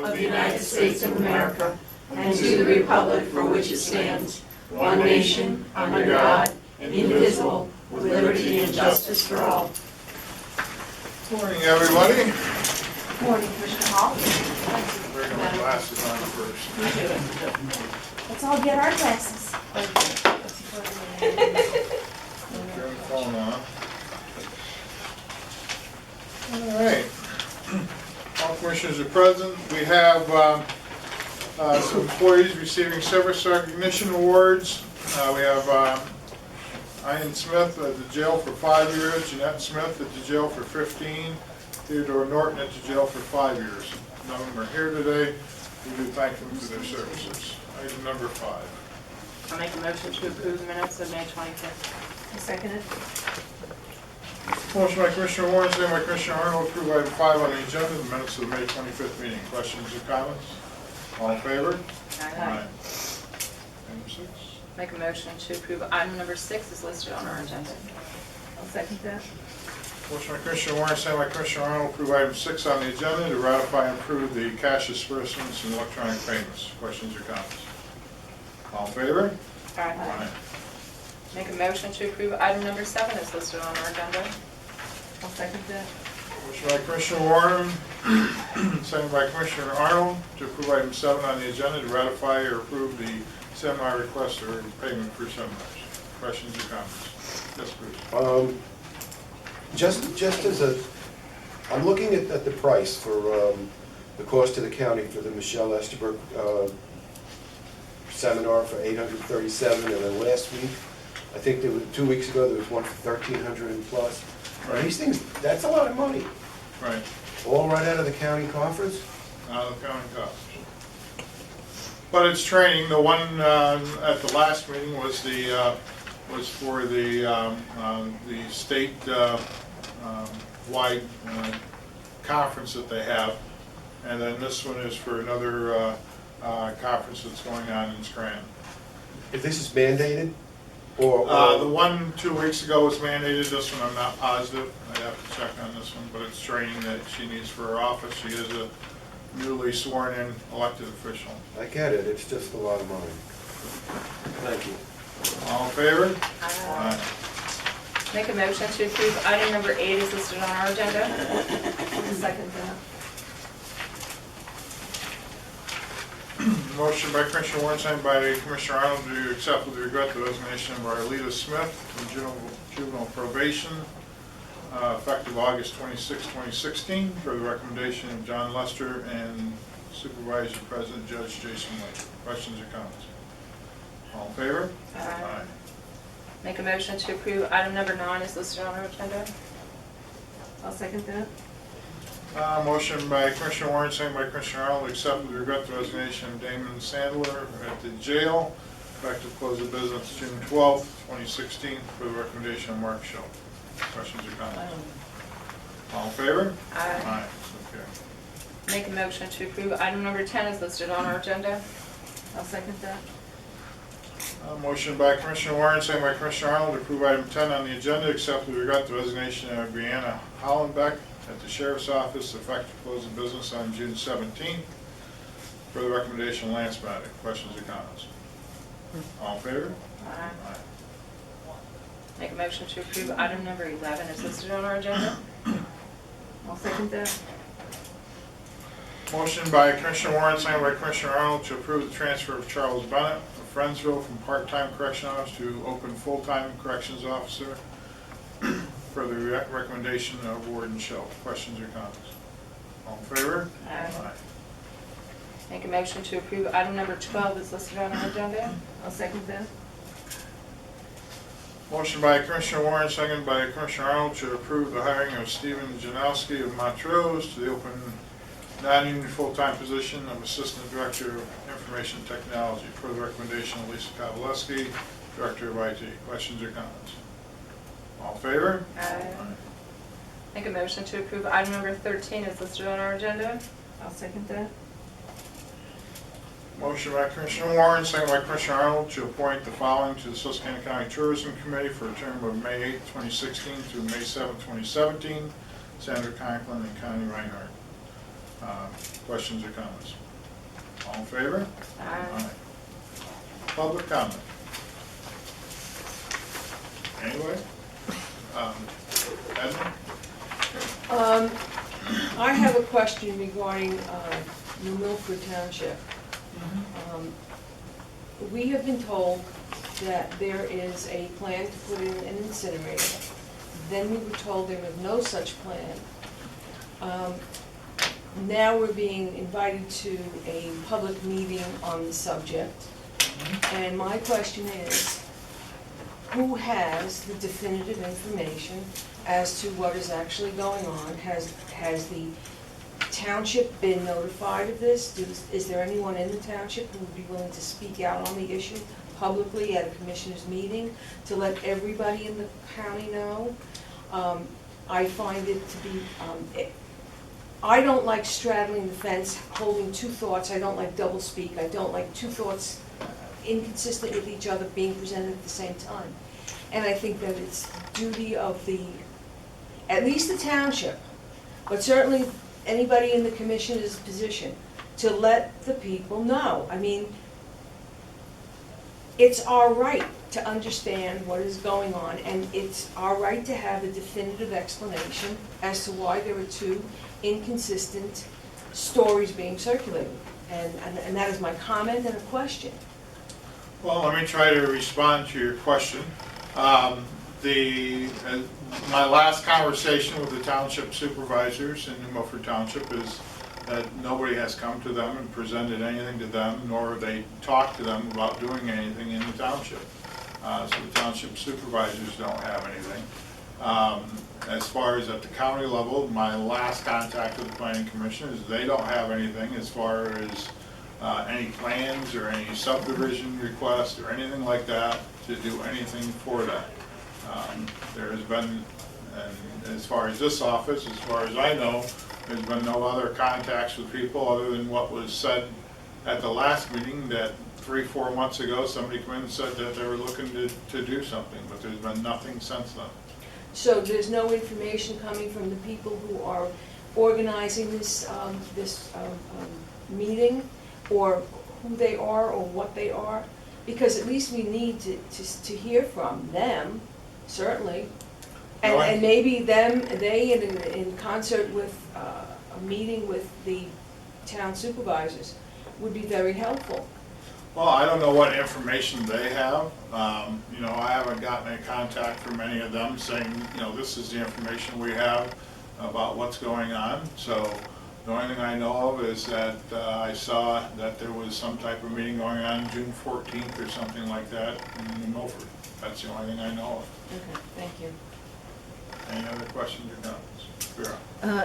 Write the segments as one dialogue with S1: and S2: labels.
S1: of the United States of America and to the republic for which it stands, one nation, under God, indivisible, with liberty and justice for all.
S2: Morning, everybody.
S3: Morning, Commissioner Hall.
S2: Bring my glasses on first.
S3: Let's all get our glasses.
S2: Turn the phone on. All right. All commissioners are present. We have some employees receiving service recognition awards. We have Ian Smith at the jail for 5 years, Jeanette Smith at the jail for 15, Theodore Norton at the jail for 5 years. None of them are here today. We do thank them for their services. Item number 5.
S4: I'll make a motion to approve the minutes of May 25th.
S3: I second it.
S2: Motion by Commissioner Warren, second by Commissioner Arnold, approve item 5 on the agenda, the minutes of the May 25th meeting. Questions or comments? All in favor?
S4: Aye.
S2: Item 6.
S4: Make a motion to approve item number 6 is listed on our agenda.
S3: I'll second that.
S2: Motion by Commissioner Warren, second by Commissioner Arnold, approve item 6 on the agenda to ratify and approve the cash disbursements and electronic payments. Questions or comments? All in favor?
S4: Aye. Make a motion to approve item number 7 is listed on our agenda.
S3: I'll second that.
S2: Motion by Commissioner Warren, second by Commissioner Arnold, to approve item 7 on the agenda to ratify or approve the seminar request or payment for seminars. Questions or comments? Yes, please.
S5: Just as a, I'm looking at the price for the cost to the county for the Michelle Esterbrook seminar for $837, and then last week, I think there was 2 weeks ago, there was one for $1,300 and plus.
S2: Right.
S5: These things, that's a lot of money.
S2: Right.
S5: All right out of the county coffers?
S2: Out of the county coffers. But it's training. The one at the last meeting was the was for the state wide conference that they have, and then this one is for another conference that's going on in Scranton.
S5: If this is mandated, or
S2: The one 2 weeks ago was mandated. This one I'm not positive. I'd have to check on this one, but it's training that she needs for her office. She is a newly sworn-in elected official.
S5: I get it, it's just a lot of money. Thank you.
S2: All in favor?
S4: Aye. Make a motion to approve item number 8 is listed on our agenda.
S3: I'll second that.
S2: Motion by Commissioner Warren, second by Commissioner Arnold to accept with regret the resignation of Arleta Smith from juvenile probation, effective August 26, 2016, for the recommendation of John Lester and Supervisor President Judge Jason White. Questions or comments? All in favor?
S4: Aye. Make a motion to approve item number 9 is listed on our agenda.
S3: I'll second that.
S2: Motion by Commissioner Warren, second by Commissioner Arnold, to accept with regret the resignation of Damon Sandler at the jail, effective close of business June 12, 2016, for the recommendation of Mark Schell. Questions or comments? All in favor?
S4: Aye.
S2: Okay.
S4: Make a motion to approve item number 10 is listed on our agenda.
S3: I'll second that.
S2: Motion by Commissioner Warren, second by Commissioner Arnold, to approve item 10 on the agenda, accept with regret the resignation of Brianna Hollenbeck at the Sheriff's Office, effective close of business on June 17th, for the recommendation of Lance Maddox. Questions or comments? All in favor?
S4: Aye. Make a motion to approve item number 11 is listed on our agenda.
S3: I'll second that.
S2: Motion by Commissioner Warren, second by Commissioner Arnold, to approve the transfer of Charles Bennett of Friendsville from part-time correction officer to open full-time corrections officer, for the recommendation of Warden Schell. Questions or comments? All in favor?
S4: Aye. Make a motion to approve item number 12 is listed on our agenda.
S3: I'll second that.
S2: Motion by Commissioner Warren, second by Commissioner Arnold, to approve the hiring of Stephen Janowski of Montrose to the open non-union full-time position of Assistant Director of Information Technology, per the recommendation of Lisa Kowaleski, Director of IT. Questions or comments? All in favor?
S4: Aye. Make a motion to approve item number 13 is listed on our agenda.
S3: I'll second that.
S2: Motion by Commissioner Warren, second by Commissioner Arnold, to appoint the following to the Susquehanna County Tourism Committee for a term of May 8, 2016 through May 7, 2017. Sandra Conklin and Connie Reinhardt. Questions or comments? All in favor?
S4: Aye.
S2: Public comment? Anyway? Edna?
S6: I have a question regarding New Milford Township. We have been told that there is a plan to put in an incinerator. Then we were told there was no such plan. Now we're being invited to a public meeting on the subject. And my question is, who has the definitive information as to what is actually going on? Has the township been notified of this? Is there anyone in the township who would be willing to speak out on the issue publicly at a commissioners meeting to let everybody in the county know? I find it to be, I don't like straddling the fence, holding two thoughts. I don't like doublespeak. I don't like two thoughts inconsistent with each other being presented at the same time. And I think that it's duty of at least the township, but certainly anybody in the commissioner's position, to let the people know. I mean, it's our right to understand what is going on, and it's our right to have a definitive explanation as to why there are two inconsistent stories being circulated. And that is my comment and a question.
S2: Well, let me try to respond to your question. My last conversation with the township supervisors in New Milford Township is that nobody has come to them and presented anything to them, nor have they talked to them about doing anything in the township. So the township supervisors don't have anything. As far as at the county level, my last contact with the planning commission is they don't have anything as far as any plans or any subdivision requests or anything like that to do anything for that. There has been, and as far as this office, as far as I know, there's been no other contacts with people other than what was said at the last meeting, that 3-4 months ago somebody came in and said that they were looking to do something, but there's been nothing since then.
S6: So there's no information coming from the people who are organizing this meeting, or who they are or what they are? Because at least we need to hear from them, certainly. And maybe they in concert with a meeting with the town supervisors would be very helpful.
S2: Well, I don't know what information they have. You know, I haven't gotten a contact from any of them saying, you know, this is the information we have about what's going on. So the only thing I know of is that I saw that there was some type of meeting going on June 14th or something like that in New Milford. That's the only thing I know of.
S6: Okay, thank you.
S2: Any other questions or comments? Vera?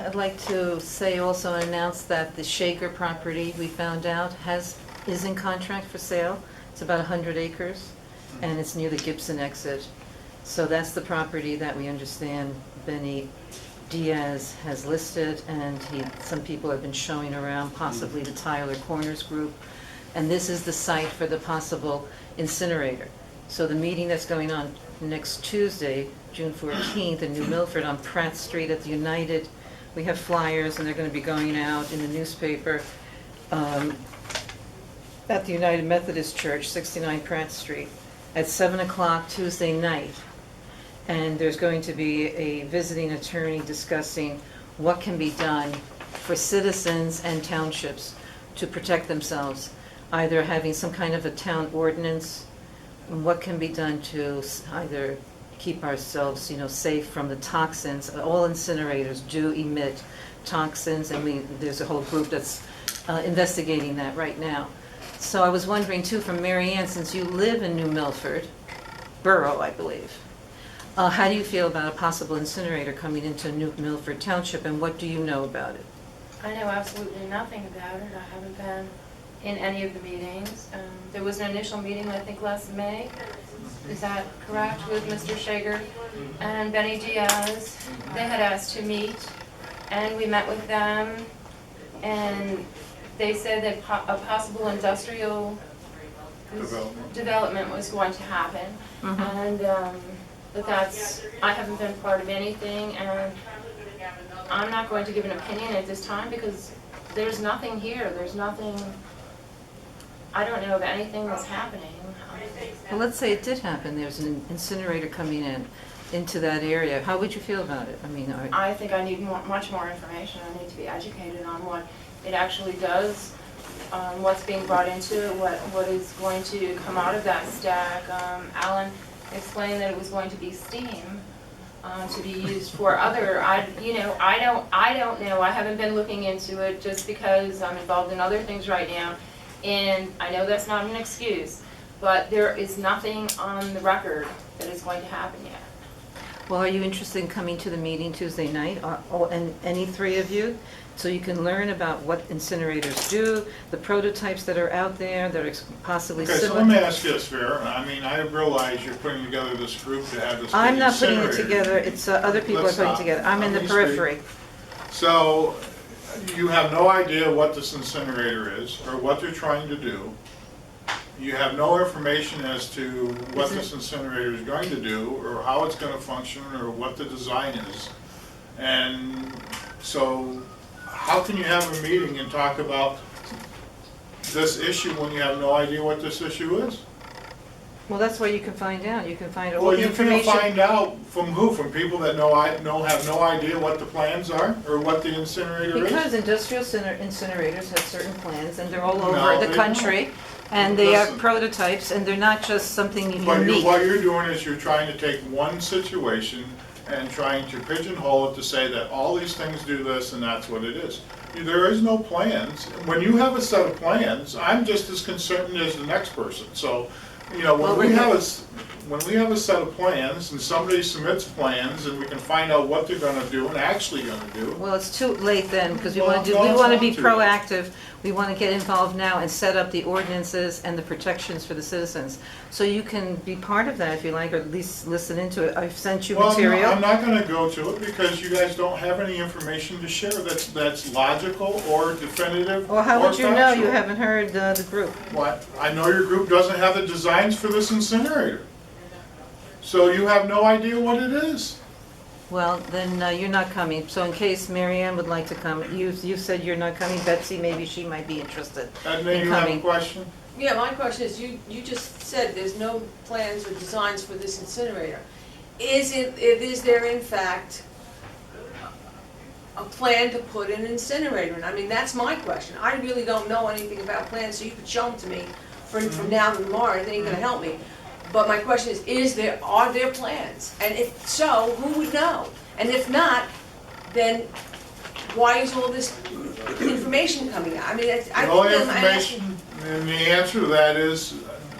S7: I'd like to say also and announce that the Shaker property, we found out, is in contract for sale. It's about 100 acres, and it's near the Gibson exit. So that's the property that we understand Benny Diaz has listed, and some people have been showing around, possibly the Tyler Corners Group. And this is the site for the possible incinerator. So the meeting that's going on next Tuesday, June 14th, in New Milford on Pratt Street at the United, we have flyers, and they're going to be going out in the newspaper at the United Methodist Church, 69 Pratt Street, at 7 o'clock Tuesday night. And there's going to be a visiting attorney discussing what can be done for citizens and townships to protect themselves, either having some kind of a town ordinance, and what can be done to either keep ourselves, safe from the toxins. All incinerators do emit toxins, and there's a whole group that's investigating that right now. So I was wondering too, from Mary Ann, since you live in New Milford Borough, I believe, how do you feel about a possible incinerator coming into New Milford Township, and what do you know about it?
S4: I know absolutely nothing about it. I haven't been in any of the meetings. There was an initial meeting, I think, last May. Is that correct? With Mr. Shager and Benny Diaz. They had asked to meet, and we met with them, and they said that a possible industrial development was going to happen. And but I haven't been part of anything, and I'm not going to give an opinion at this time because there's nothing here, there's nothing, I don't know of anything that's happening.
S7: Well, let's say it did happen, there's an incinerator coming into that area, how would you feel about it? I mean,
S4: I think I need much more information. I need to be educated on what it actually does, what's being brought into it, what is going to come out of that stack. Alan explained that it was going to be steam to be used for other. I don't know. I haven't been looking into it just because I'm involved in other things right now, and I know that's not an excuse, but there is nothing on the record that is going to happen yet.
S7: well, are you interested in coming to the meeting Tuesday night, and any three of you? So you can learn about what incinerators do, the prototypes that are out there that are possibly
S2: Okay, so
S7: similar.
S2: let me ask you this, Vera. I mean, I realize you're putting together this group to have this big
S7: I'm not putting it
S2: incinerator.
S7: together, it's other people are
S2: Let's
S7: putting it
S2: stop.
S7: together. I'm in the
S2: Let me speak.
S7: periphery.
S2: So, you have no idea what this incinerator is, or what they're trying to do. You have no information as to what this incinerator is going to do, or how it's gonna function, or what the design is. And so, how can you have a meeting and talk about this issue when you have no idea what this issue is?
S7: Well, that's where you can find out. You can find all
S2: Well,
S7: the
S2: you can't
S7: information.
S2: find out from who? From people that have no idea what the plans are, or what the incinerator is?
S7: Because industrial incinerators have certain plans, and they're all
S2: No,
S7: over the
S2: they
S7: country, and they are
S2: Listen.
S7: prototypes, and they're not just something
S2: But
S7: unique.
S2: what you're doing is you're trying to take one situation and trying to pigeonhole it to say that all these things do this and that's what it is. There is no plans. When you have a set of plans, I'm just as concerned as the next person. So, you know,
S7: Well,
S2: when we have a set of plans and somebody submits plans and we can find out what they're gonna do and actually gonna do,
S7: Well, it's too late then, because we
S2: Well,
S7: want to
S2: no,
S7: we
S2: it's
S7: want to
S2: not
S7: be
S2: too late.
S7: proactive. We want to get involved now and set up the ordinances and the protections for the citizens. So you can be part of that if you like, or at least listen into it. I've sent you
S2: well, no,
S7: material.
S2: I'm not gonna go to it because you guys don't have any information to share that's logical or definitive
S7: Well, how
S2: or
S7: would you know? You
S2: factual.
S7: haven't heard the group.
S2: What? I know your group doesn't have the designs for this incinerator. So you have no idea what it is.
S7: Well, then you're not coming. So in case Mary Ann would like to come, you said you're not coming. Betsy, maybe she might be interested
S2: And then
S7: in
S2: you have a
S7: coming.
S2: question?
S6: Yeah, my question is, you just said there's no plans or designs for this incinerator. Is there in fact a plan to put an incinerator in? I mean, that's my question. I really don't know anything about plans, so you could show them to me from now to tomorrow, it ain't gonna help me. But my question is are there plans? And if so, who would know? And if not, then why is all this information coming out? I mean, I
S2: The only
S6: think I'm
S2: information, and the answer to that is,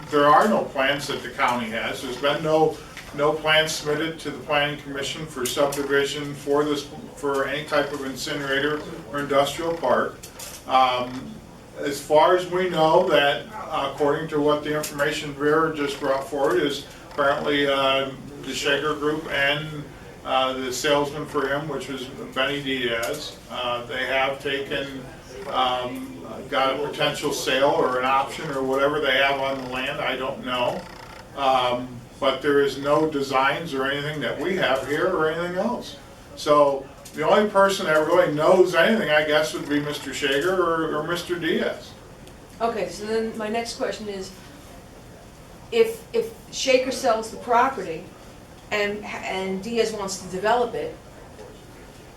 S2: there are no plans that the county has. There's been no plans submitted to the planning commission for subdivision for any type of incinerator or industrial park. As far as we know, that according to what the information Vera just brought forward is apparently the Shaker Group and the salesman for him, which was Benny Diaz, they have taken, got a potential sale or an option or whatever they have on the land, I don't know. But there is no designs or anything that we have here or anything else. So the only person that really knows anything, I guess, would be Mr. Shager or Mr. Diaz.
S6: Okay, so then my next question is, if Shaker sells the property and Diaz wants to develop it,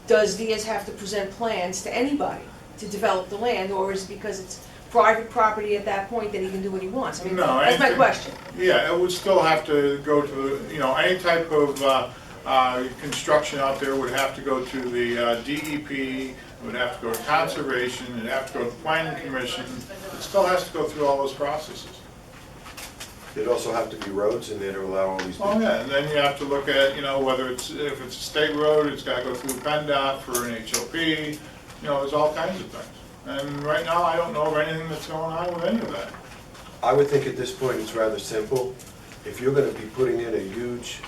S6: does Diaz have to present plans to anybody to develop the land, or is it because it's private property at that point that he can do what he wants? I mean,
S2: No,
S6: that's my
S2: anything-
S6: question.
S2: Yeah, it would still have to go to, any type of construction out there would have to go to the DEP, it would have to go to conservation, it'd have to go to the planning commission. It still has to go through all those processes.
S5: There'd also have to be roads in there to allow all these
S2: Oh,
S5: people.
S2: yeah, and then you have to look at, whether if it's a state road, it's gotta go through PennDOT for an HOP, there's all kinds of things. And right now, I don't know of anything that's going on with any of that.
S5: I would think at this point it's rather simple. If you're gonna be putting in a huge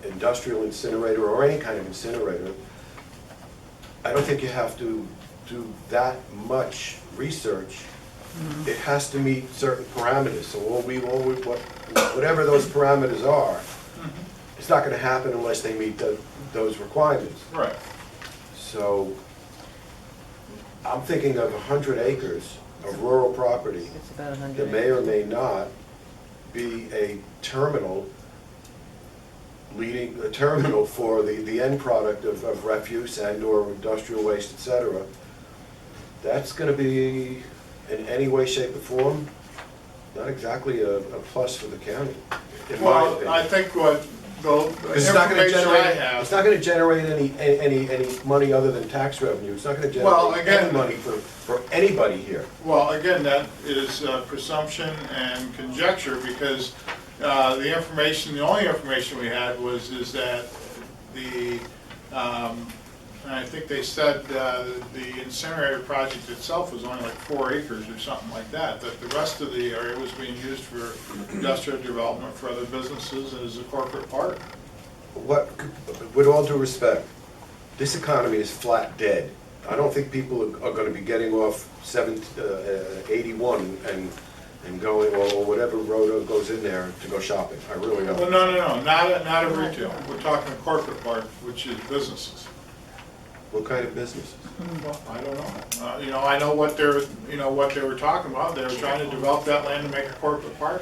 S5: industrial incinerator or any kind of incinerator, I don't think you have to do that much research. It has to meet certain parameters, so whatever those parameters are, it's not gonna happen unless they meet those requirements.
S2: Right.
S5: So, I'm thinking of 100 acres of rural property
S7: It's about 100.
S5: that may or may not be a terminal for the end product of refuse and or industrial waste, et cetera. That's gonna be, in any way, shape, or form, not exactly a plus for the county, in my
S2: Well,
S5: opinion.
S2: I think what the
S5: Because it's not gonna
S2: information I
S5: generate,
S2: have.
S5: it's not gonna generate any money other than tax revenue. It's not gonna
S2: Well,
S5: generate
S2: again-
S5: any money for anybody here.
S2: Well, again, that is presumption and conjecture, because the only information we had is that and I think they said the incinerator project itself was only like 4 acres or something like that the rest of the area was being used for industrial development for other businesses as a corporate park.
S5: With all due respect, this economy is flat dead. I don't think people are gonna be getting off 81 and going, or whatever road goes in there to go shopping. I really
S2: Well,
S5: don't.
S2: no, not a retail. We're talking a corporate park, which is businesses.
S5: What kind of businesses?
S2: Well, I don't know. I know what they were talking about. They were trying to develop that land to make a corporate park.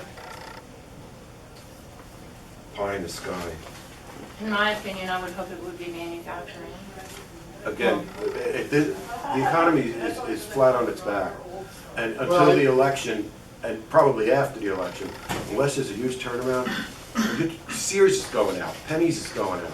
S5: Pie in the sky.
S4: In my opinion, I would hope it would be manufacturing.
S5: Again, the economy is flat on its back. And
S2: Well,
S5: until the election, and probably after the election, unless there's a huge turnaround, Sears is going out, Penny's is going out.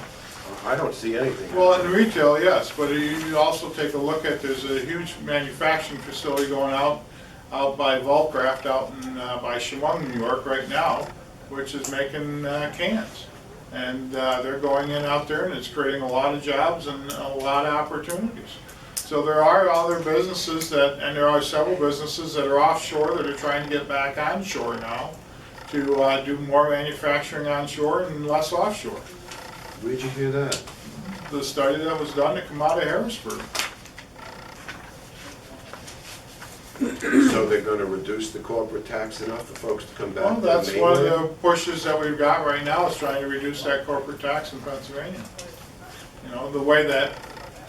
S5: I don't see anything.
S2: Well, in retail, yes, but you also take a look at, there's a huge manufacturing facility going out by Volcraft out in, by Chemung, New York right now, which is making cans. And they're going in out there and it's creating a lot of jobs and a lot of opportunities. So there are other businesses and there are several businesses that are offshore that are trying to get back onshore now to do more manufacturing onshore and less offshore.
S5: Where'd you hear that?
S2: The study that was done to come out of Harrisburg.
S5: So they're gonna reduce the corporate tax enough for folks to come back
S2: Well,
S5: to the
S2: that's one of
S5: mainland?
S2: the pushes that we've got right now, is trying to reduce that corporate tax in Pennsylvania. The way that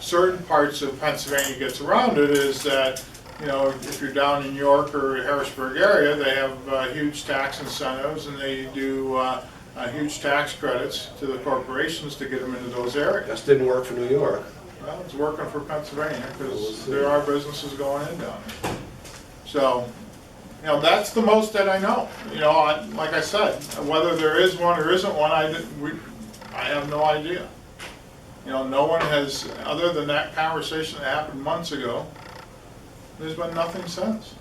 S2: certain parts of Pennsylvania gets around it is that, if you're down in York or Harrisburg area, they have huge tax incentives and they do huge tax credits to the corporations to get them into those areas.
S5: Just didn't work for New York.
S2: Well, it's working for Pennsylvania because there are businesses going in down there. So, that's the most that I know. Like I said, whether there is one or isn't one, I have no idea. No one has, other than that conversation that happened months ago, there's been nothing since.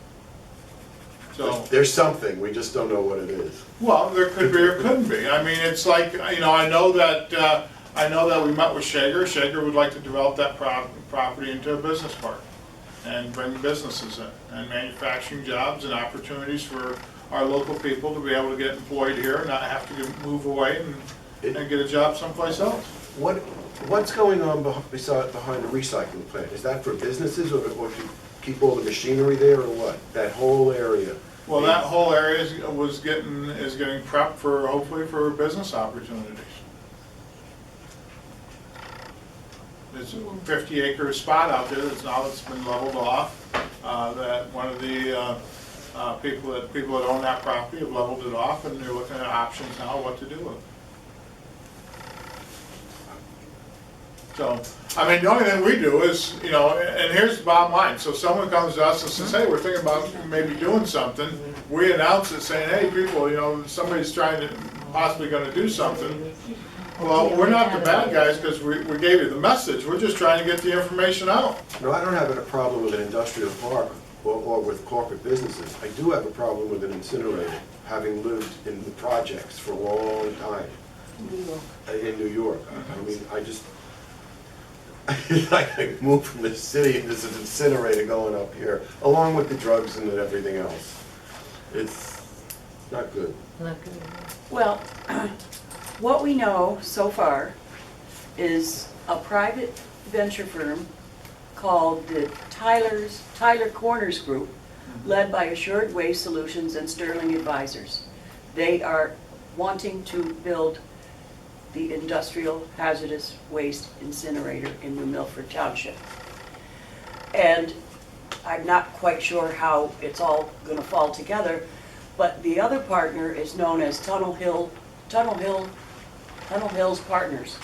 S2: So,
S5: There's something, we just don't know what it is.
S2: well, there could be or couldn't be. I mean, it's like, I know that we met with Shager. Shager would like to develop that property into a business park and bring businesses in and manufacturing jobs and opportunities for our local people to be able to get employed here and not have to move away and get a job someplace else.
S5: What's going on behind the recycling plant? Is that for businesses or to keep all the machinery there or what? That whole area?
S2: Well, that whole area is getting prepped for, hopefully, for business opportunities. There's a 50-acre spot out there that's been leveled off, that one of the people that own that property have leveled it off, and they're looking at options now what to do with it. So, I mean, the only thing we do is, and here's the bottom line. So someone comes to us and says, hey, we're thinking about maybe doing something. We announce it saying, hey, people, somebody's trying to, possibly going to do something. Well, we're not the bad guys because we gave you the message. We're just trying to get the information out.
S5: No, I don't have a problem with an industrial park or with corporate businesses. I do have a problem with an incinerator, having lived in the projects for a long time in New York. I mean, I moved from the city and there's an incinerator going up here, along with the drugs and everything else. It's not good.
S7: Not good.
S1: Well, what we know so far is a private venture firm called the Tyler Corners Group, led by Assured Waste Solutions and Sterling Advisors. They are wanting to build the industrial hazardous waste incinerator in New Milford Township. And I'm not quite sure how it's all gonna fall together, but the other partner is known as Tunnel Hills Partners.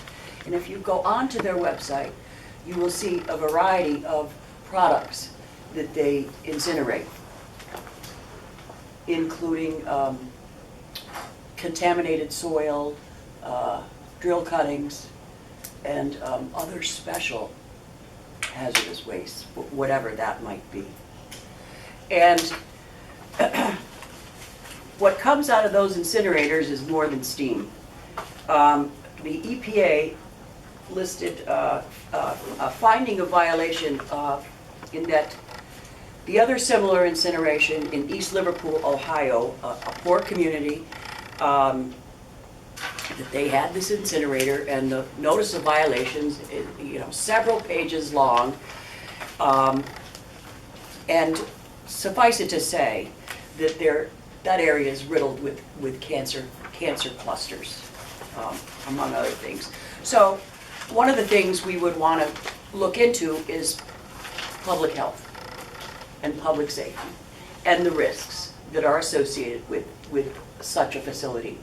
S1: And if you go onto their website, you will see a variety of products that they incinerate, including contaminated soil, drill cuttings, and other special hazardous waste, whatever that might be. And what comes out of those incinerators is more than steam. The EPA listed a finding of violation in that the other similar incineration in East Liverpool, Ohio, a poor community, that they had this incinerator, and the notice of violations, several pages long. And suffice it to say that that area is riddled with cancer clusters, among other things. So one of the things we would want to look into is public health and public safety and the risks that are associated with such a facility.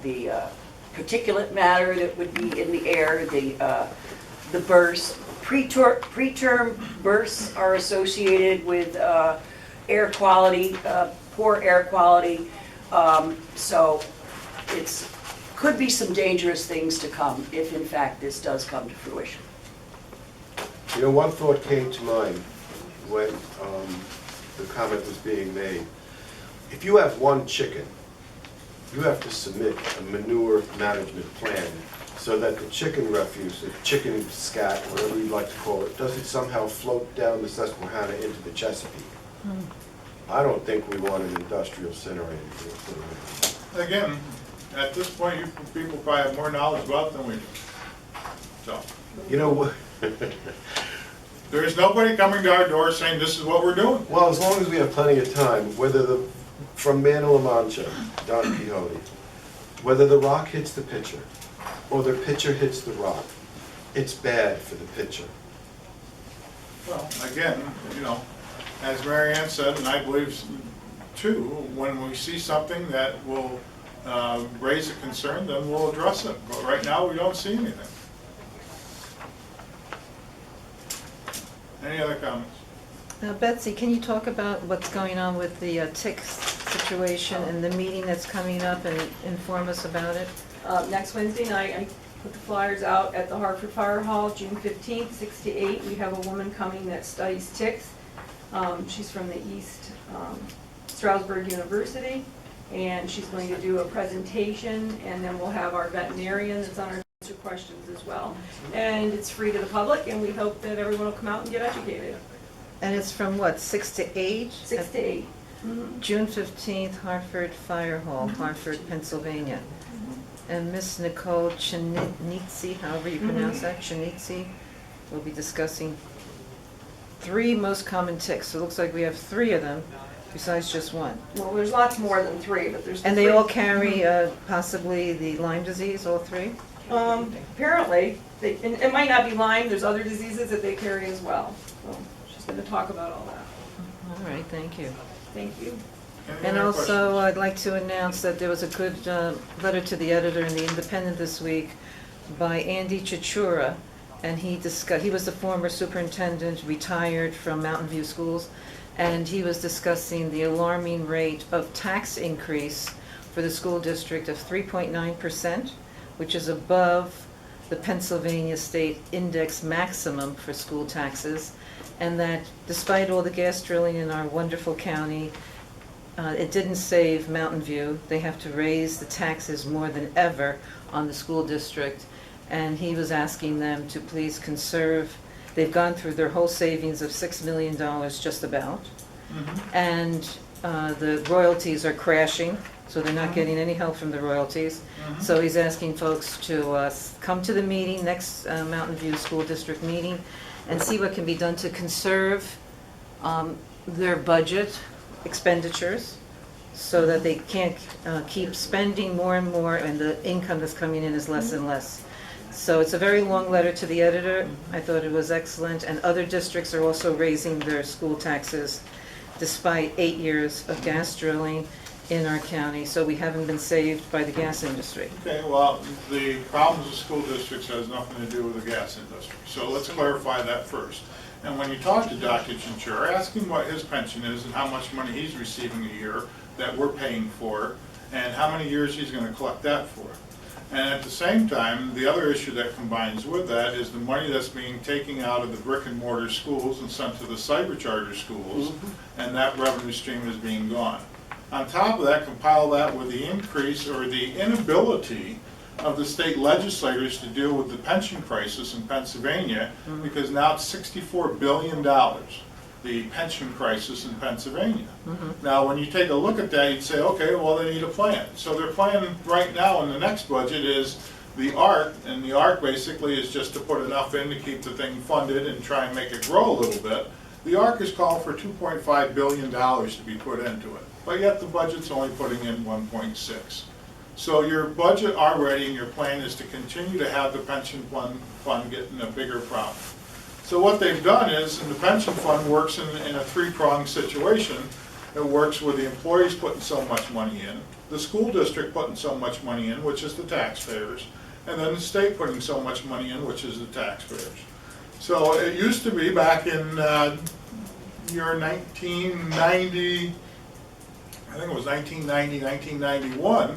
S1: The particulate matter that would be in the air, the bursts, preterm bursts are associated with air quality, poor air quality. So could be some dangerous things to come if in fact this does come to fruition.
S5: You know, one thought came to mind when the comment was being made. If you have one chicken, you have to submit a manure management plan so that the chicken refuse, the chicken scat, whatever you'd like to call it, doesn't somehow float down the Susquehanna into the Chesapeake. I don't think we want an industrial incinerator.
S2: Again, at this point, you people probably have more knowledge about it than we do. So,
S5: You know what?
S2: there's nobody coming to our door saying this is what we're doing.
S5: Well, as long as we have plenty of time, from Man La Mancha, Don Quixote, whether the rock hits the pitcher or the pitcher hits the rock, it's bad for the pitcher.
S2: Well, again, as Mary Ann said, and I believe too, when we see something that will raise a concern, then we'll address it. But right now, we don't see anything. Any other comments?
S7: Betsy, can you talk about what's going on with the tick situation and the meeting that's coming up and inform us about it?
S3: Next Wednesday night, I put the flyers out at the Hartford Fire Hall, June 15th, 6 to 8. We have a woman coming that studies ticks. She's from the East Stroudsburg University, and she's going to do a presentation, and then we'll have our veterinarian that's on our answer questions as well. And it's free to the public, and we hope that everyone will come out and get educated.
S7: And it's from what, 6 to 8?
S3: 6 to 8.
S7: June 15th, Hartford Fire Hall, Hartford, Pennsylvania. And Miss Nicole Chinitzi, however you pronounce that, Chinitzi, will be discussing 3 most common ticks. So it looks like we have 3 of them, besides just one.
S3: Well, there's lots more than 3, but there's
S7: And they
S3: 3.
S7: all carry possibly the Lyme disease, all 3?
S3: Apparently, it might not be Lyme, there's other diseases that they carry as well. So she's going to talk about all that.
S7: All right, thank you.
S3: Thank you.
S2: Any
S7: And
S2: other
S7: also,
S2: questions?
S7: I'd like to announce that there was a good letter to the editor in the Independent this week by Andy Chichura, and he was the former superintendent, retired from Mountain View Schools, and he was discussing the alarming rate of tax increase for the school district of 3.9%, which is above the Pennsylvania state index maximum for school taxes, and that despite all the gas drilling in our wonderful county, it didn't save Mountain View. They have to raise the taxes more than ever on the school district, and he was asking them to please conserve. They've gone through their whole savings of $6 million just about, and the royalties are crashing, so they're not getting any help from the royalties. So he's asking folks to come to the meeting, next Mountain View School District meeting, and see what can be done to conserve their budget expenditures so that they can't keep spending more and more and the income that's coming in is less and less. So it's a very long letter to the editor. I thought it was excellent, and other districts are also raising their school taxes despite 8 years of gas drilling in our county, so we haven't been saved by the gas industry.
S2: Okay, well, the problems of school districts has nothing to do with the gas industry. So let's clarify that first. And when you talk to Dr. Chinchilla, ask him what his pension is and how much money he's receiving a year that we're paying for, and how many years he's gonna collect that for. And at the same time, the other issue that combines with that is the money that's being taken out of the brick and mortar schools and sent to the cyber charter schools, and that revenue stream is being gone. On top of that, compile that with the increase or the inability of the state legislators to deal with the pension crisis in Pennsylvania, because now it's $64 billion, the pension crisis in Pennsylvania. Now, when you take a look at that, you'd say, okay, well, they need a plan. So their plan right now in the next budget is the ARC, and the ARC basically is just to put enough in to keep the thing funded and try and make it grow a little bit. The ARC is calling for $2.5 billion to be put into it, but yet the budget's only putting in 1.6. So your budget already and your plan is to continue to have the pension fund get in a bigger problem. So what they've done is, and the pension fund works in a three-pronged situation. It works with the employees putting so much money in, the school district putting so much money in, which is the taxpayers, and then the state putting so much money in, which is the taxpayers. So it used to be back in year 1990, I think it was 1990, 1991,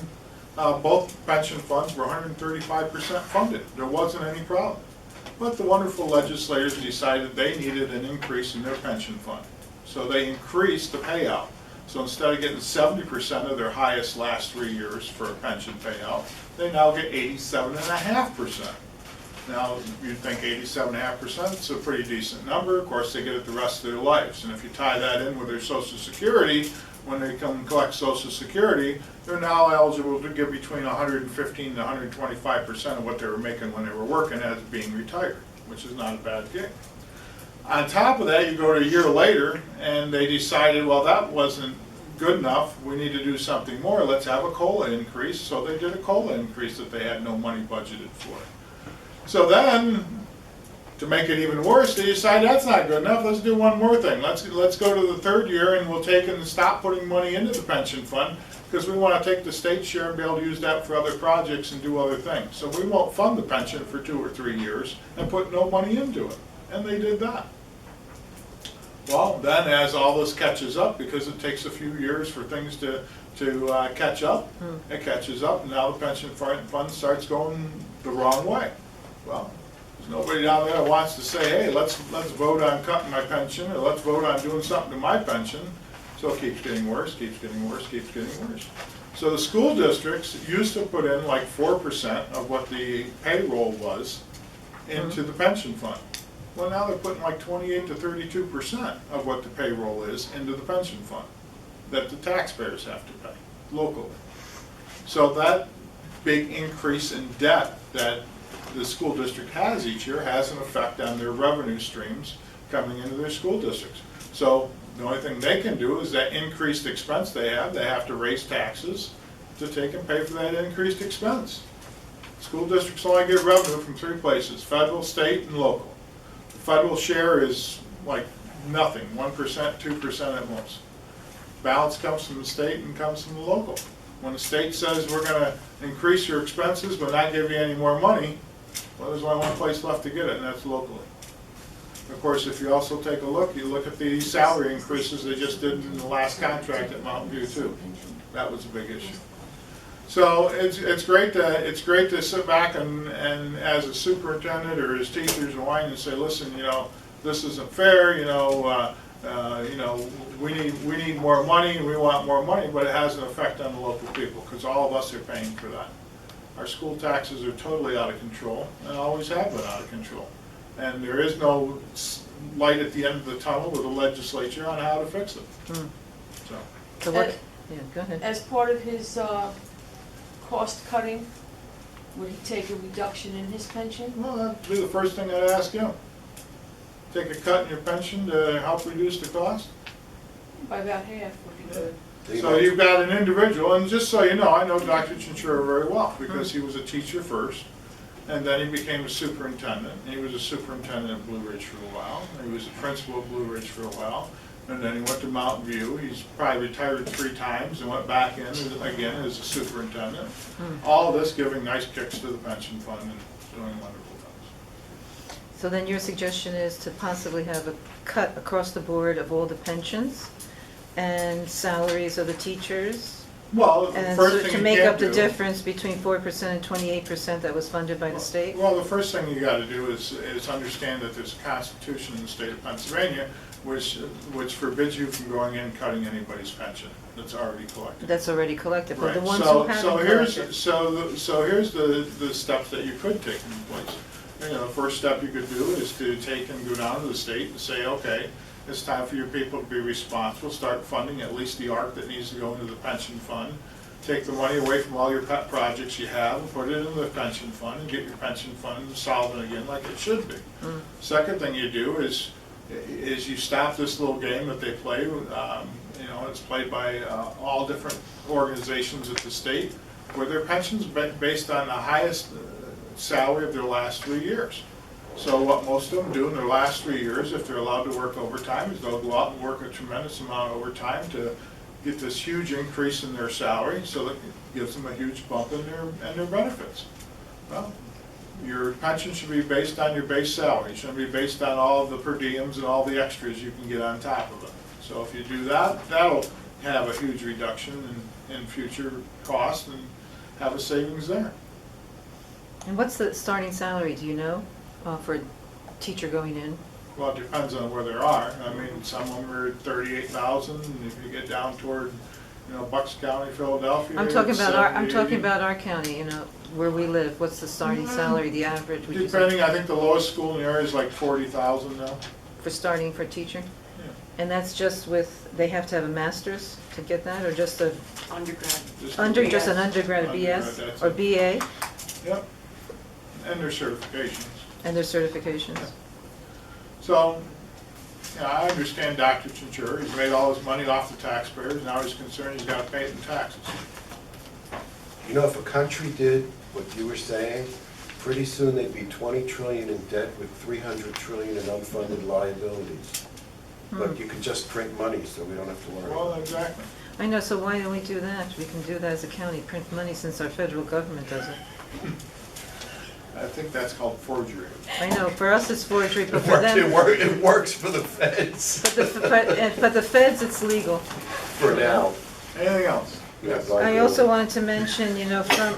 S2: both pension funds were 135% funded. There wasn't any problem. But the wonderful legislators decided they needed an increase in their pension fund. So they increased the payout. So instead of getting 70% of their highest last 3 years for a pension payout, they now get 87.5%. Now, you'd think 87.5% is a pretty decent number. Of course, they get it the rest of their lives. And if you tie that in with their Social Security, when they come and collect Social Security, they're now eligible to give between 115 to 125% of what they were making when they were working as being retired, which is not a bad gig. On top of that, you go to a year later, and they decided, well, that wasn't good enough. We need to do something more. Let's have a COLA increase. So they did a COLA increase that they had no money budgeted for. So then, to make it even worse, they decide that's not good enough. Let's do one more thing. Let's go to the third year, and we'll take and stop putting money into the pension fund, because we want to take the state share and be able to use that for other projects and do other things. So we won't fund the pension for 2 or 3 years and put no money into it. And they did that. Well, then as all this catches up, because it takes a few years for things to catch up, it catches up, and now the pension fund starts going the wrong way. Well, there's nobody down there that wants to say, hey, let's vote on cutting my pension, or let's vote on doing something to my pension. So it keeps getting worse, keeps getting worse, keeps getting worse. So the school districts used to put in like 4% of what the payroll was into the pension fund. Well, now they're putting like 28 to 32% of what the payroll is into the pension fund that the taxpayers have to pay locally. So that big increase in debt that the school district has each year has an effect on their revenue streams coming into their school districts. So the only thing they can do is that increased expense they have to raise taxes to take and pay for that increased expense. School districts only get revenue from 3 places: federal, state, and local. The federal share is like nothing, 1%, 2% at most. Balance comes from the state and comes from the local. When the state says we're going to increase your expenses but not give you any more money, well, there's only one place left to get it, and that's locally. Of course, if you also take a look, you look at the salary increases they just did in the last contract at Mountain View too. That was a big issue. So it's great to sit back and as a superintendent or as teachers and whine and say, listen, this isn't fair. We need more money. We want more money, but it has an effect on the local people because all of us are paying for that. Our school taxes are totally out of control and always have been out of control. And there is no light at the end of the tunnel with the legislature on how to fix it.
S7: So what, yeah, go ahead.
S6: As part of his cost cutting, would he take a reduction in his pension?
S2: Well, that'd be the first thing I'd ask him. Take a cut in your pension to help reduce the cost?
S6: By about half would be good.
S2: So you've got an individual, and just so you know, I know Dr. Chinchilla very well because he was a teacher first. and then he became a superintendent. He was a superintendent at Blue Ridge for a while, and he was a principal at Blue Ridge for a while, and then he went to Mountain View. He's probably retired 3 times and went back in again as a superintendent. All of this giving nice kicks to the pension fund and doing wonderful things.
S7: So then your suggestion is to possibly have a cut across the board of all the pensions and salaries of the teachers?
S2: Well, the
S7: And
S2: first
S7: so
S2: thing
S7: to
S2: you
S7: make
S2: can't
S7: up the
S2: do-
S7: difference between 4% and 28% that was funded by the state?
S2: Well, the first thing you gotta do is understand that there's a constitution in the state of Pennsylvania which forbids you from going in and cutting anybody's pension that's already collected.
S7: That's already collected, but the
S2: Right.
S7: ones
S2: So-
S7: who haven't
S2: so here's-
S7: collected.
S2: So here's the steps that you could take in place. You know, the first step you could do is to take and go down to the state and say, okay, it's time for your people to be responsible, start funding at least the ARC that needs to go into the pension fund. Take the money away from all your pet projects you have and put it into the pension fund and get your pension fund solvent again like it should be. Second thing you do is you stop this little game that they play. You know, it's played by all different organizations at the state where their pensions based on the highest salary of their last 3 years. So what most of them do in their last 3 years, if they're allowed to work overtime, is they'll go out and work a tremendous amount of overtime to get this huge increase in their salary, so that it gives them a huge bump in their benefits. Well, your pension should be based on your base salary. It shouldn't be based on all of the per diems and all the extras you can get on top of it. So if you do that, that'll have a huge reduction in future costs and have a savings there.
S7: And what's the starting salary, do you know, for a teacher going in?
S2: Well, it depends on where they are. I mean, some of them are 38,000, and if you get down toward, you know, Bucks County, Philadelphia,
S7: I'm talking
S2: it's
S7: about our, I'm
S2: 70,
S7: talking
S2: 80.
S7: about our county, you know, where we live. What's the starting salary, the average, would you say,
S2: Depending, I think the lowest school in the area is like 40,000 now.
S7: for starting for a teacher?
S2: Yeah.
S7: And that's just with, they have to have a master's to get that, or just a,
S1: Undergrad.
S7: just an undergrad, a
S2: Undergrad,
S7: BS,
S2: that's
S7: or
S2: it.
S7: BA,
S2: Yep, and their certifications.
S7: and their certifications?
S2: Yeah. So, yeah, I understand Dr. Chinchur, he's made all his money off the taxpayers, now he's concerned he's gotta pay it in taxes.
S5: You know, if a country did what you were saying, pretty soon they'd be 20 trillion in debt with 300 trillion in unfunded liabilities. But you could just print money, so we don't have to worry.
S2: Well, exactly.
S7: I know, so why don't we do that? We can do that as a county, print money, since our federal government does it.
S2: I think that's called forgery.
S7: I know, for us it's forgery, but
S5: It
S7: for
S5: works,
S7: them,
S5: it works for the feds,
S7: but the feds, it's legal.
S5: for now.
S2: Anything else?
S5: Yes.
S7: I also wanted to mention, you know, from,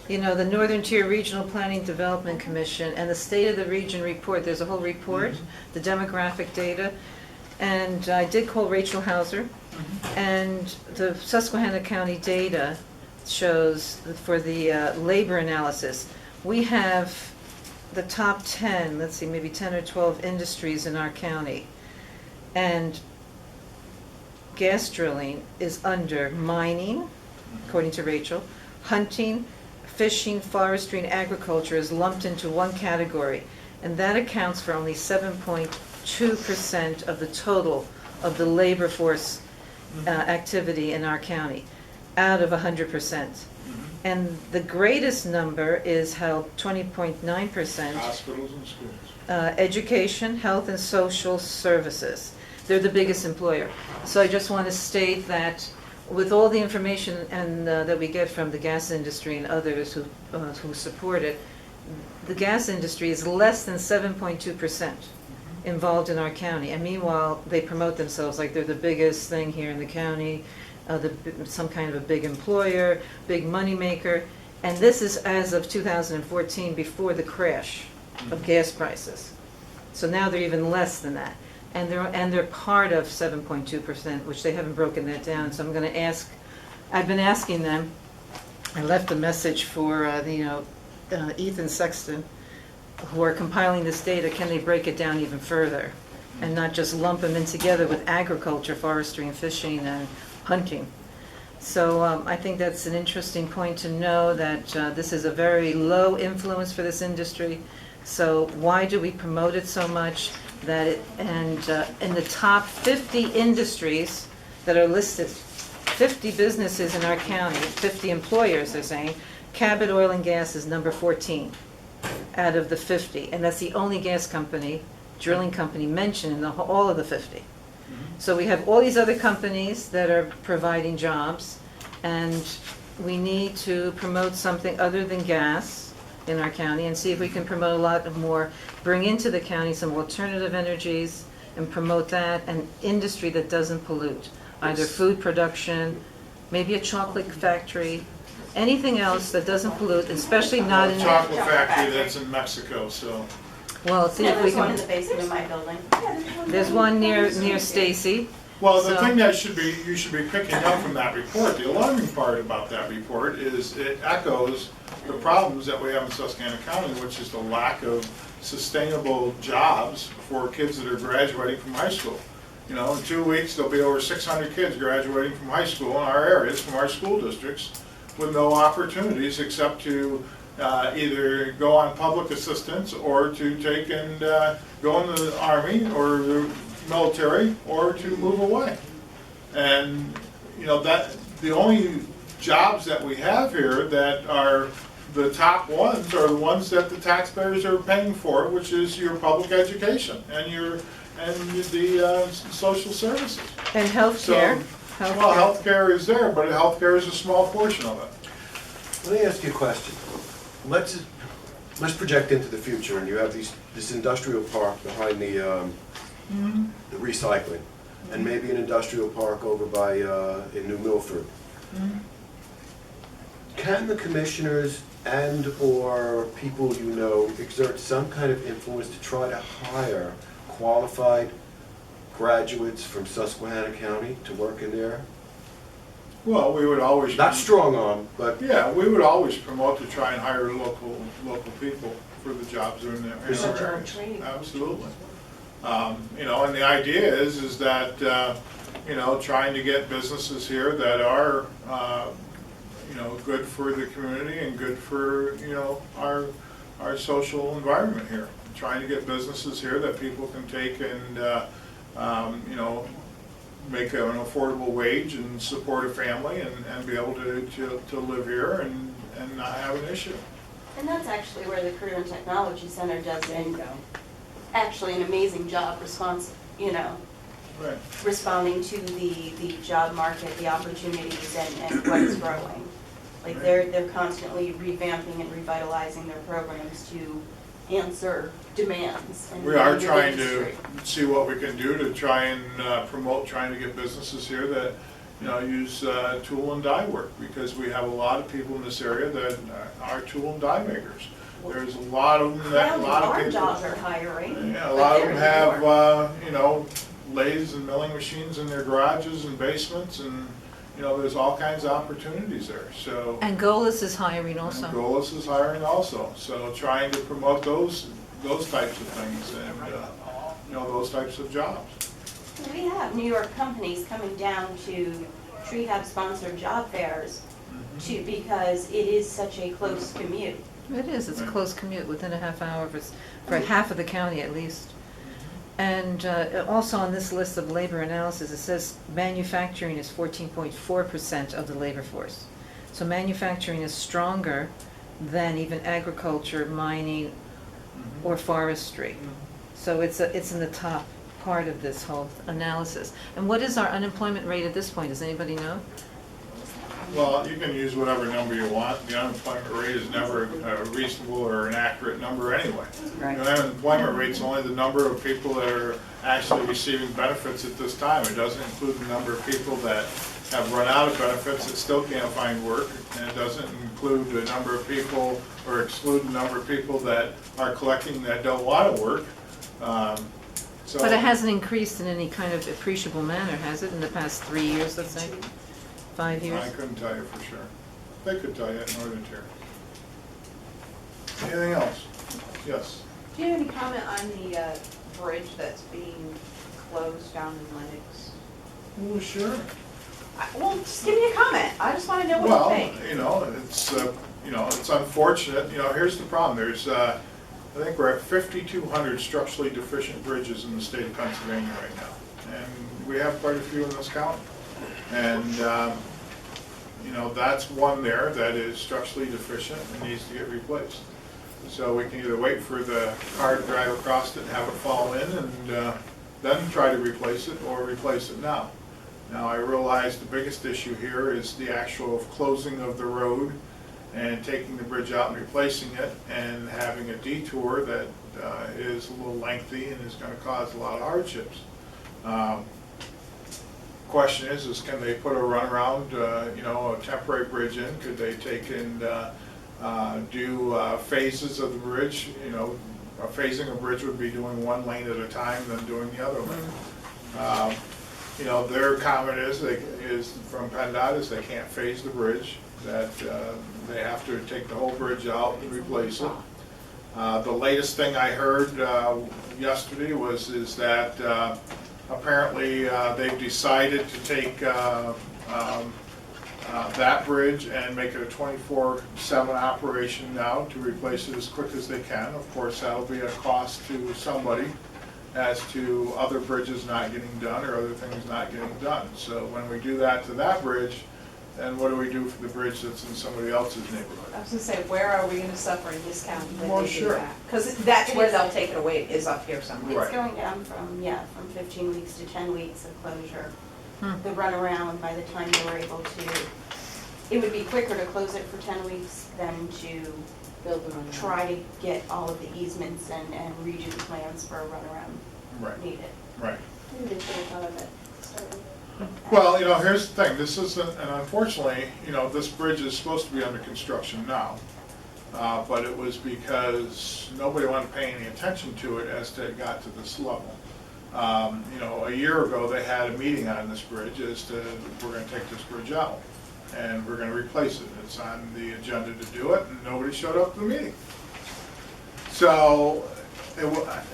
S7: you know, the Northern Tier Regional Planning Development Commission and the State of the Region report, there's a whole report, the demographic data, and I did call Rachel Hauser, and the Susquehanna County data shows for the labor analysis, we have the top 10, let's see, maybe 10 or 12 industries in our county, and gas drilling is under mining, according to Rachel, hunting, fishing, forestry, and agriculture is lumped into one category, and that accounts for only 7.2% of the total of the labor force activity in our county, out of 100%. And the greatest number is held 20.9%.
S2: Hospitals and schools.
S7: Education, health, and social services. They're the biggest employer. So I just want to state that with all the information and that we get from the gas industry and others who support it, the gas industry is less than 7.2% involved in our county. And meanwhile, they promote themselves like they're the biggest thing here in the county, some kind of a big employer, big moneymaker. And this is as of 2014, before the crash of gas prices. So now they're even less than that. And they're part of 7.2%, which they haven't broken that down. So I'm going to ask, I've been asking them, I left a message for Ethan Sexton, who are compiling this data, can they break it down even further and not just lump them in together with agriculture, forestry, and fishing and hunting. So I think that's an interesting point to know that this is a very low influence for this industry. So why do we promote it so much? In the top 50 industries that are listed, 50 businesses in our county, 50 employers, they're saying, Cabot Oil and Gas is number 14 out of the 50, and that's the only gas company, drilling company mentioned in all of the 50. So we have all these other companies that are providing jobs, and we need to promote something other than gas in our county and see if we can promote a lot more, bring into the county some alternative energies and promote that, and industry that doesn't pollute, either food production, maybe a chocolate factory, anything else that doesn't pollute, especially not in.
S2: The chocolate factory that's in Mexico, so.
S7: Well, see
S1: Yeah,
S7: if we
S1: there's one in
S7: can,
S1: the basement of my building.
S7: there's one near Stacy.
S2: Well, the
S7: So-
S2: thing that you should be picking up from that report, the alarming part about that report is it echoes the problems that we have in Susquehanna County, which is the lack of sustainable jobs for kids that are graduating from high school. You know, in 2 weeks, there'll be over 600 kids graduating from high school in our areas, from our school districts, with no opportunities except to either go on public assistance or to take and go in the Army or the military or to move away. And, you know, that the only jobs that we have here that are the top ones are the ones that the taxpayers are paying for, which is your public education and the social services.
S7: And healthcare.
S2: Well, healthcare is there, but healthcare is a small portion of it.
S5: Let me ask you a question. Let's project into the future, and you have this industrial park behind the recycling, and maybe an industrial park over by in New Milford. Can the commissioners and/or people you know exert some kind of influence to try to hire qualified graduates from Susquehanna County to work in there?
S2: Well, we would always.
S5: Not strong arm, but
S2: Yeah, we would always promote to try and hire local people for the jobs that are in our areas. Absolutely. You know, and the idea is that, you know, trying to get businesses here that are, you know, good for the community and good for, you know, our social environment here. Trying to get businesses here that people can take and, you know, make an affordable wage and support a family and be able to live here and not have an issue.
S1: And that's actually where the Career and Technology Center does actually an amazing job
S2: Right.
S1: responding to the job market, the opportunities, and what is growing. Like they're constantly revamping and revitalizing their programs to answer demands.
S2: We are
S1: in the
S2: trying to
S1: industry.
S2: see what we can do to try and promote trying to get businesses here that, you know, use tool and die work, because we have a lot of people in this area that are tool and die makers. There's a lot of them that, a lot of
S1: Our
S2: people.
S1: jobs are hiring.
S2: Yeah, a
S1: but
S2: lot of
S1: they're
S2: them
S1: in
S2: have,
S1: New York.
S2: you know, lathes and milling machines in their garages and basements, and, you know, there's all kinds of opportunities there, so.
S7: And Golis is hiring also.
S2: Golis is hiring also, so trying to promote those types of things and, you know, those types of jobs.
S1: We have New York companies coming down to Trehab-sponsored job fairs because it is such a close commute.
S7: It is, it's a close commute, within a half hour for half of the county at least. And also on this list of labor analysis, it says manufacturing is 14.4% of the labor force. So manufacturing is stronger than even agriculture, mining, or forestry. So it's in the top part of this whole analysis. And what is our unemployment rate at this point? Does anybody know?
S2: Well, you can use whatever number you want. The unemployment rate is never a reasonable or an accurate number anyway.
S7: Right.
S2: The unemployment rate's only the number of people that are actually receiving benefits at this time. It doesn't include the number of people that have run out of benefits that still can't find work, and it doesn't include the number of people, or exclude the number of people that are collecting that don't want to work. So,
S7: But it hasn't increased in any kind of appreciable manner, has it, in the past 3 years, let's say? 5 years?
S2: I couldn't tell you for sure. They could tell you at Northern Tier. Anything else? Yes.
S8: Do you have any comment on the bridge that's being closed down in Lennox?
S2: Well, sure.
S8: Well, just give me a comment. I just want to know what
S2: Well,
S8: you think.
S2: you know, it's unfortunate. You know, here's the problem. There's, I think we're at 5,200 structurally deficient bridges in the state of Pennsylvania right now. And we have quite a few in this county. And, you know, that's one there that is structurally deficient and needs to get replaced. So we can either wait for the car to drive across it and have it fall in and then try to replace it, or replace it now. Now, I realize the biggest issue here is the actual closing of the road and taking the bridge out and replacing it, and having a detour that is a little lengthy and is going to cause a lot of hardships. Question is can they put a runaround, you know, a temporary bridge in? Could they take and do phases of the bridge? You know, phasing a bridge would be doing one lane at a time, then doing the other lane. You know, their comment is from PennDOT is they can't phase the bridge, that they have to take the whole bridge out and replace it. The latest thing I heard yesterday is that apparently they've decided to take that bridge and make it a 24/7 operation now to replace it as quick as they can. Of course, that'll be a cost to somebody as to other bridges not getting done or other things not getting done. So when we do that to that bridge, then what do we do for the bridge that's in somebody else's neighborhood?
S8: I was gonna say, where are we gonna suffer in this county when
S2: Well,
S8: they do
S2: sure.
S8: that? Because that's where they'll take it away, is up here somewhere.
S2: Right.
S9: It's going down from 15 weeks to 10 weeks of closure. The runaround, by the time they were able to, it would be quicker to close it for 10 weeks than to
S6: Build the runaround.
S9: try to get all of the easements and redo the plans for a runaround
S2: Right,
S9: needed.
S2: right.
S9: Maybe they should have thought of it.
S2: Well, you know, here's the thing, this isn't, and unfortunately, you know, this bridge is supposed to be under construction now. But it was because nobody wanted to pay any attention to it as it got to this level. You know, a year ago, they had a meeting on this bridge as to, we're gonna take this bridge out and we're gonna replace it. It's on the agenda to do it, and nobody showed up to the meeting. So,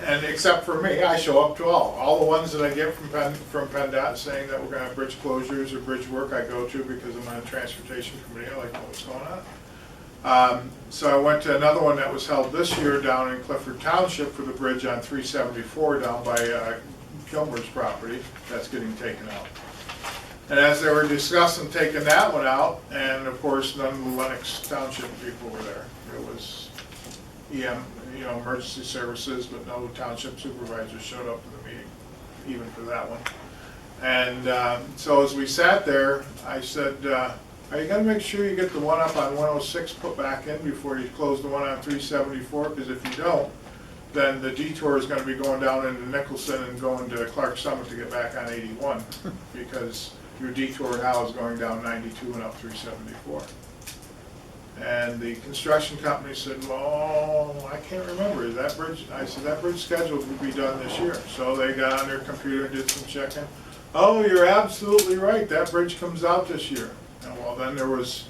S2: and except for me, I show up to all the ones that I get from PennDOT saying that we're gonna have bridge closures or bridge work, I go to because I'm on the transportation committee, I like to know what's going on. So I went to another one that was held this year down in Clifford Township for the bridge on 374 down by Kilmer's property that's getting taken out. And as they were discussing taking that one out, and of course none of the Lennox Township people were there. It was emergency services, but no township supervisors showed up to the meeting, even for that one. And so as we sat there, I said, are you gonna make sure you get the one up on 106 put back in before you close the one on 374? Because if you don't, then the detour is gonna be going down into Nicholson and going to Clark Summit to get back on 81, because your detour now is going down 92 and up 374. And the construction company said, well, I can't remember, is that bridge, I said, that bridge scheduled to be done this year. So they got on their computer and did some checking. Oh, you're absolutely right, that bridge comes out this year. And well, then there was,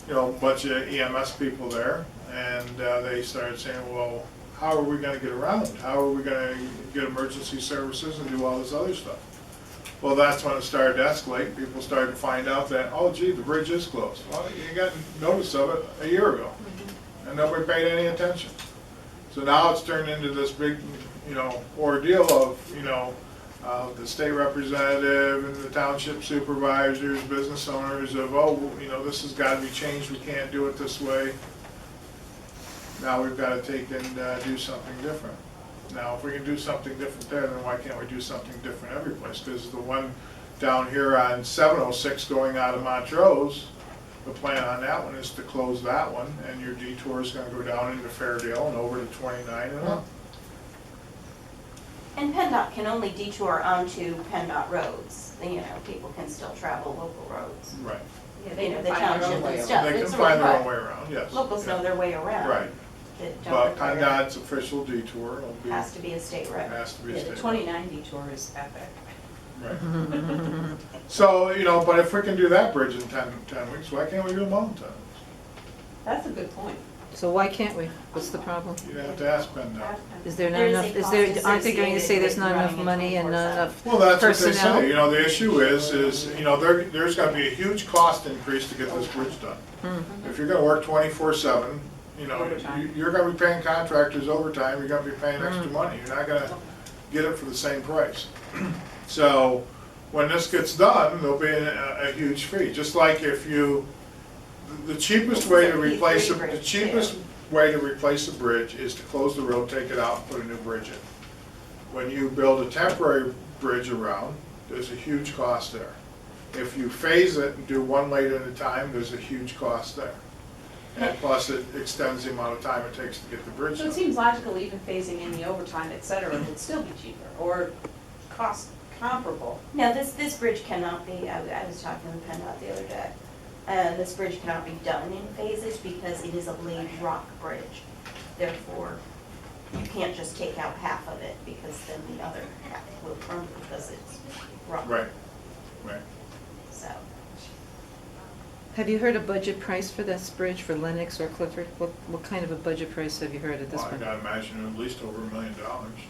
S2: you know, a bunch of EMS people there, and they started saying, well, how are we gonna get around? How are we gonna get emergency services and do all this other stuff? Well, that's when it started to escalate. People started to find out that, oh gee, the bridge is closed. Well, you got notice of it a year ago, and nobody paid any attention. So now it's turned into this big, you know, ordeal of, you know, the state representative and the township supervisors, business owners of, oh, you know, this has got to be changed. We can't do it this way. Now we've got to take and do something different. Now, if we can do something different there, then why can't we do something different every place? Because the one down here on 706 going out of Montrose, the plan on that one is to close that one, and your detour is going to go down into Fairdale and over to 29 and up.
S9: And PennDOT can only detour onto PennDOT roads. You know, people can still travel local roads.
S2: Right.
S8: Yeah, they
S9: You know,
S8: can
S9: the
S8: find their own
S9: township
S8: way
S9: and
S8: around.
S9: stuff.
S2: They can
S9: It's
S2: find their
S9: right.
S2: own way around, yes.
S9: Locals know their way around.
S2: Right.
S9: That don't
S2: But
S9: require-
S2: PennDOT's official detour will be,
S9: Has to be a state road.
S2: has to be a
S8: Yeah,
S2: state.
S8: the 29 detour is epic.
S2: Right. So, you know, but if we can do that bridge in 10 weeks, why can't we do them all in 10 weeks?
S8: That's a good point.
S7: So why can't we? What's the problem?
S2: You'd have to ask PennDOT.
S7: Is there not
S9: There is
S7: enough,
S9: a
S7: is there,
S9: cost
S7: aren't they going to say there's not enough
S9: associated with
S7: money and not
S9: running a
S7: enough
S2: Well, that's what they
S7: personnel?
S2: say, you know, the issue is, you know, there's gonna be a huge cost increase to get this bridge done. If you're gonna work 24/7, you know,
S8: Overtime.
S2: you're gonna be paying contractors overtime, you're gonna be paying extra money, you're not gonna get it for the same price. So, when this gets done, there'll be a huge fee, just like if you The cheapest way to
S9: It's a
S2: replace,
S9: P3
S2: the
S9: bridge,
S2: cheapest
S9: too.
S2: way to replace a bridge is to close the road, take it out, and put a new bridge in. When you build a temporary bridge around, there's a huge cost there. If you phase it and do one lane at a time, there's a huge cost there. And plus, it extends the amount of time it takes to get the bridge
S8: So it
S2: done.
S8: seems logical, even phasing in the overtime, et cetera, would still be cheaper, or cost comparable.
S9: Now, this bridge cannot be, I was talking with PennDOT the other day, this bridge cannot be done in phases because it is a laid rock bridge. Therefore, you can't just take out half of it because then the other half will crumble because it's rock.
S2: Right, right.
S9: So,
S7: Have you heard a budget price for this bridge for Lennox or Clifford? What kind of a budget price have you heard at this
S2: Well, I
S7: point?
S2: gotta imagine at least over $1 million.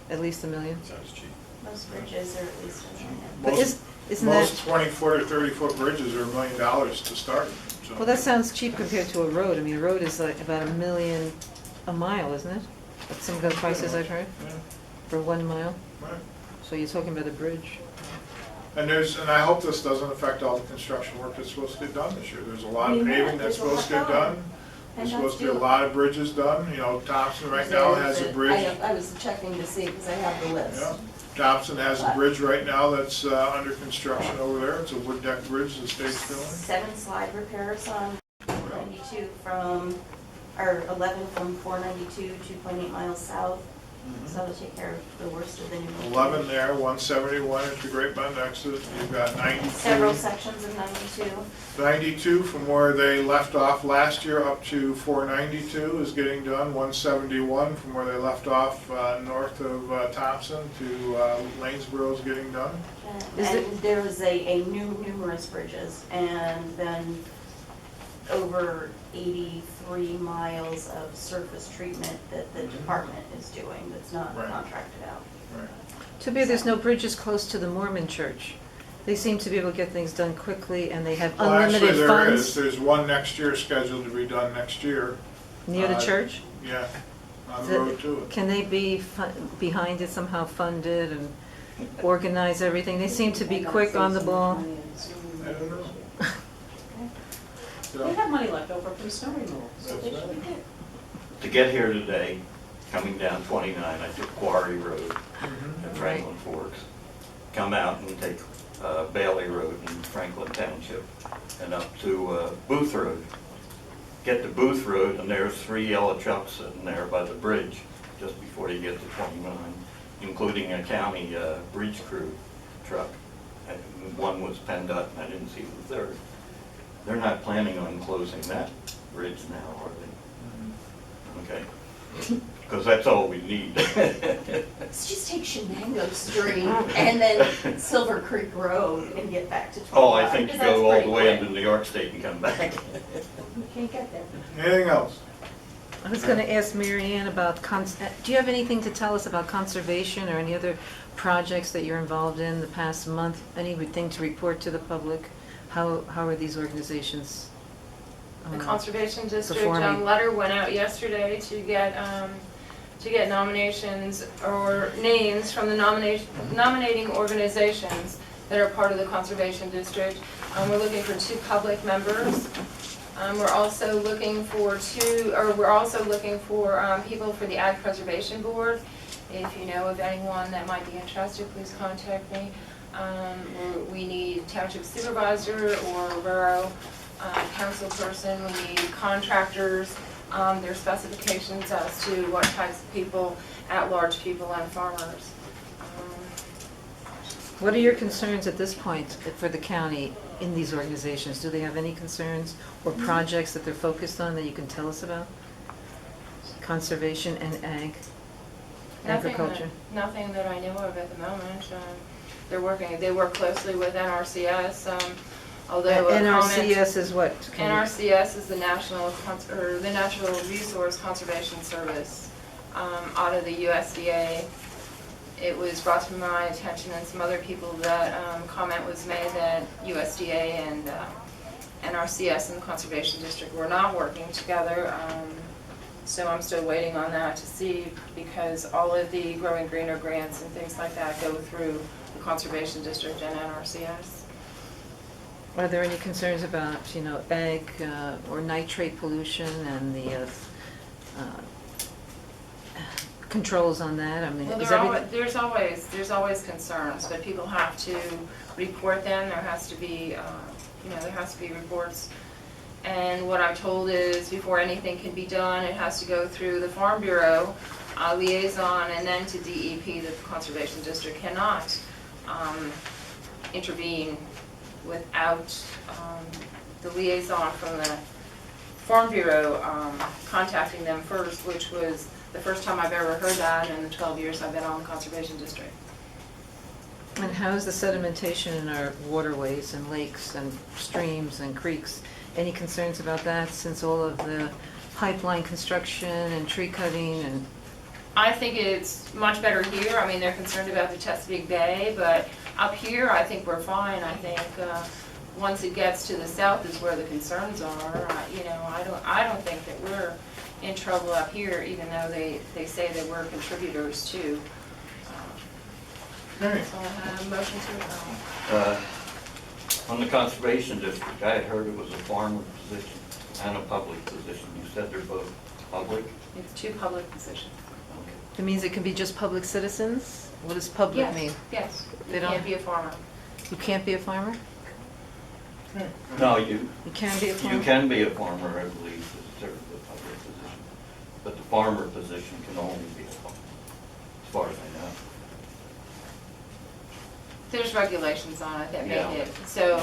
S7: At least $1 million?
S5: Sounds cheap.
S9: most bridges are at least a million.
S7: But
S2: Most,
S7: isn't
S2: most
S7: that,
S2: 20-foot or 30-foot bridges are $1 million to start. So-
S7: well, that sounds cheap compared to a road. I mean, a road is like about $1 million a mile, isn't it? That's some of the prices I've heard
S2: Yeah,
S7: for 1 mile.
S2: right.
S7: So you're talking about a bridge.
S2: And I hope this doesn't affect all the construction work that's supposed to get done this year. There's a lot of paving that's supposed to get done. There's supposed to be a lot of bridges done. You know, Thompson right now has a bridge.
S9: I was checking to see because I have the list.
S2: Yeah, Thompson has a bridge right now that's under construction over there. It's a wood deck bridge the state's doing.
S9: 7 slide repairs on 92 from, or 11 from 492, 2.8 miles south. So that'll take care of the worst of the new.
S2: 11 there, 171 at the Great Bend exit. You've got 92.
S9: Several sections of 92.
S2: 92 from where they left off last year up to 492 is getting done. 171 from where they left off north of Thompson to Lanesboro is getting done.
S9: And there was a numerous bridges, and then over 83 miles of surface treatment that the department is doing that's not
S2: Right.
S9: contracted out.
S2: Right.
S7: Too bad there's no bridges close to the Mormon church. They seem to be able to get things done quickly and they have
S2: Well, actually,
S7: unlimited
S2: there is.
S7: funds
S2: There's one next year scheduled to be done next year.
S7: near the church.
S2: Yeah, on the
S7: The-
S2: road to it.
S7: Can they be behind it somehow, funded and organize everything? They seem to be quick on the ball.
S2: I don't know.
S8: They
S2: So,
S8: have money left over from snow removal, so
S2: That's
S8: they should be
S2: right.
S8: good.
S10: To get here today, coming down 29, I took Quarry Road
S2: mhm.
S10: in Franklin Forks, come out and take Bailey Road in Franklin Township, and up to Booth Road. Get to Booth Road, and there's 3 yellow trucks sitting there by the bridge just before you get to 29, including a county breach crew truck. And one was PennDOT, and I didn't see the third. They're not planning on closing that bridge now, are they? Okay, because that's all we need.
S9: Let's just take Shenango Street and then Silver Creek Road and get back to 25.
S10: Oh, I think you
S9: because
S10: go all
S9: that's
S10: the way
S9: pretty
S10: into New York State and come back.
S8: You can't get there.
S2: Anything else?
S7: I was going to ask Mary Ann about, do you have anything to tell us about conservation or any other projects that you're involved in the past month? Anything to report to the public? How are these organizations?
S4: The Conservation District
S7: performing.
S4: letter went out yesterday to get nominations or names from the nominating organizations that are part of the Conservation District. We're looking for 2 public members. We're also looking for people for the Ag Preservation Board. If you know of anyone that might be interested, please contact me. We need township supervisor or borough council person. We need contractors. There's specifications as to what types of people, at-large people and farmers.
S7: What are your concerns at this point for the county in these organizations? Do they have any concerns or projects that they're focused on that you can tell us about? Conservation and agriculture?
S4: Nothing that I know of at the moment. They work closely with NRCS, although a comment.
S7: NRCS is what?
S4: NRCS is the Natural Resource Conservation Service out of the USDA. It was brought to my attention and some other people that comment was made that USDA and NRCS and the Conservation District were not working together. So I'm still waiting on that to see, because all of the Growing Greener grants and things like that go through the Conservation District and NRCS.
S7: Are there any concerns about, egg or nitrate pollution and the controls on that? I mean,
S4: Well,
S7: is everything?
S4: there's always concerns, but people have to report them. There has to be, there has to be reports. And what I'm told is before anything can be done, it has to go through the Farm Bureau liaison and then to DEP. The Conservation District cannot intervene without the liaison from the Farm Bureau contacting them first, which was the first time I've ever heard that in the 12 years I've been on the Conservation District.
S7: And how is the sedimentation in our waterways and lakes and streams and creeks? Any concerns about that since all of the pipeline construction and tree cutting and?
S4: I think it's much better here. I mean, they're concerned about the Chesapeake Bay, but up here, I think we're fine. I think once it gets to the south is where the concerns are. I don't think that we're in trouble up here, even though they say that we're contributors too.
S2: Okay.
S4: So I have a motion to
S10: On the Conservation District, I had heard it was a farmer position and a public position. You said they're both public?
S4: it's two public positions.
S10: Okay.
S7: It means it can be just public citizens? What does public mean?
S4: Yes,
S7: They
S4: you
S7: don't-
S4: can't be a farmer.
S7: You can't be a farmer?
S10: No, you
S7: You can be a farmer?
S10: can be a farmer, I believe, to serve the public position. But the farmer position can only be a farmer, as far as I know.
S4: There's regulations on it that make
S10: Yeah.
S4: it, so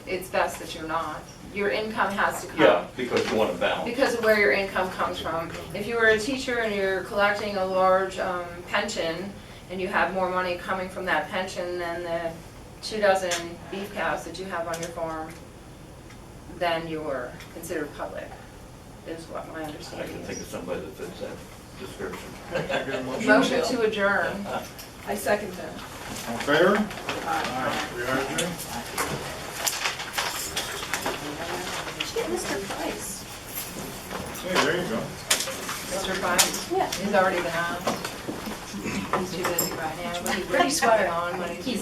S4: it's best that you're not. Your income has to come.
S10: Yeah, because you want to balance.
S4: Because of where your income comes from. If you were a teacher and you're collecting a large pension, and you have more money coming from that pension than the 24 beef cows that you have on your farm, then you're considered public, is what my
S10: I can
S4: understanding
S10: think of
S4: is.
S10: somebody that fits that description.
S2: Okay, can I get a motion?
S4: Motion to adjourn.
S3: I second that.
S2: All in favor? Aye. We are adjourned.
S4: Get Mr. Price.
S2: Okay, there you go.
S4: Mr. Price? Yeah. He's already been asked. He's too busy right now, but he's pretty sweating on when he's.